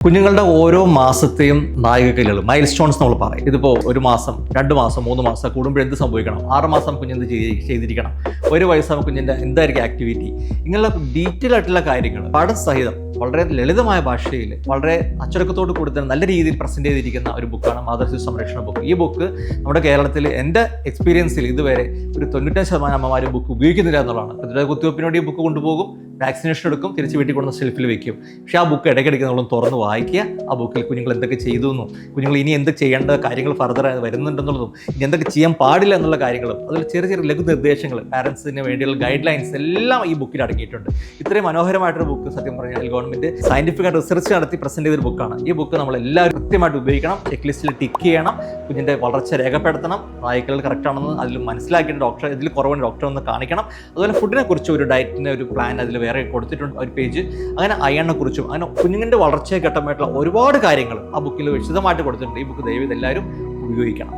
കുഞ്ഞുങ്ങളുടെ ഓരോ മാസത്തെയും നാഴികക്കല്ലുകൾ mile stones നമ്മൾ പറയും. ഇതിപ്പോൾ 1 മാസം 2 മാസം 3 മാസം കൂടുമ്പോൾ എന്ത് സംഭവിക്കണം, 6 മാസം കുഞ്ഞെന്ത് ചെയ്തിരിക്കണം, 1 വയസ്സാകുമ്പോൾ കുഞ്ഞിൻ്റെ എന്തായിരിക്കും ആക്ടിവിറ്റി, ഇങ്ങനെയുള്ള ഡീറ്റെയിൽ ആയിട്ടുള്ള കാര്യങ്ങൾ പാഠസഹിതം വളരെ ലളിതമായ ഭാഷയിൽ വളരെ അച്ചടക്കത്തോട് കൂടി തന്നെ നല്ല രീതിയിൽ പ്രസൻറ്റ് ചെയ്തിരിക്കുന്ന ഒരു ബുക്കാണ് മാതൃശിശു സംരക്ഷണ ബുക്ക്. ഈ ബുക്ക് നമ്മുടെ കേരളത്തിൽ എൻ്റെ എക്സ്പീരിയൻസിൽ ഇതുവരെ ഒരു 95% അമ്മമാരും ബുക്ക് ഉപയോഗിക്കുന്നില്ല എന്നുള്ളതാണ്. പ്രതിരോധ കുത്തിവയ്പ്പിന് വേണ്ടി ഈ ബുക്ക് കൊണ്ടുപോകും, വാക്സിനേഷൻ എടുക്കും, തിരിച്ച് വീട്ടിൽ കൊണ്ടുവന്ന് ഷെൽഫിൽ വെക്കും. പക്ഷേ ആ ബുക്ക് ഇടയ്ക്കിടയ്ക്ക് നമ്മൾ തുറന്ന് വായിക്കുക. ആ ബുക്കിൽ കുഞ്ഞുങ്ങൾ എന്തൊക്കെ ചെയ്തു എന്നും കുഞ്ഞുങ്ങൾ ഇനി എന്ത് ചെയ്യേണ്ട കാര്യങ്ങൾ ഫർദർ വരുന്നുണ്ടെന്നുള്ളതും ഇനി എന്തൊക്കെ ചെയ്യാൻ പാടില്ല എന്നുള്ള കാര്യങ്ങളും അതിൽ ചെറിയ ചെറിയ ലഘു നിർദ്ദേശങ്ങൾ, പാരൻസിന് വേണ്ടിയുള്ള ഗൈഡ് ലൈൻസ് എല്ലാം ഈ ബുക്കിൽ അടങ്ങിയിട്ടുണ്ട്. ഇത്രയും മനോഹരമായിട്ടൊരു ബുക്ക് സത്യം പറഞ്ഞാൽ ഗവൺമെൻറ് സയൻറ്റിഫിക് ആയിട്ട് റിസർച്ച് നടത്തി പ്രസൻറ്റ് ചെയ്തൊരു ബുക്കാണ്. ഈ ബുക്ക് നമ്മൾ എല്ലാവരും കൃത്യമായിട്ട് ഉപയോഗിക്കണം, ചെക്ക് ലിസ്റ്റിൽ ടിക്ക് ചെയ്യണം, കുഞ്ഞിൻ്റെ വളർച്ച രേഖപ്പെടുത്തണം, വായിക്കൽ കറക്റ്റ് ആണെന്ന് അതിൽ മനസ്സിലാക്കിയിട്ട് ഡോക്ടർ ഇതിൽ കുറവുണ്ട് ഡോക്ടറെ ഒന്ന് കാണിക്കണം. അതുപോലെ ഫുഡിനെ കുറിച്ച് ഒരു ഡയറ്റിൻ്റെ ഒരു പ്ലാൻ അതിൽ വേറെ കൊടുത്തിട്ടുണ്ട്, ഒരു പേജ്. അങ്ങനെ അയണിനെ കുറിച്ചും അങ്ങനെ കുഞ്ഞുങ്ങളുടെ വളർച്ചയെ ഘട്ടമായിട്ടുള്ള ഒരുപാട് കാര്യങ്ങൾ ആ ബുക്കിൽ വിശദമായിട്ട് കൊടുത്തിട്ടുണ്ട്. ഈ ബുക്ക് ദയവ് എല്ലാവരും ഉപയോഗിക്കണം.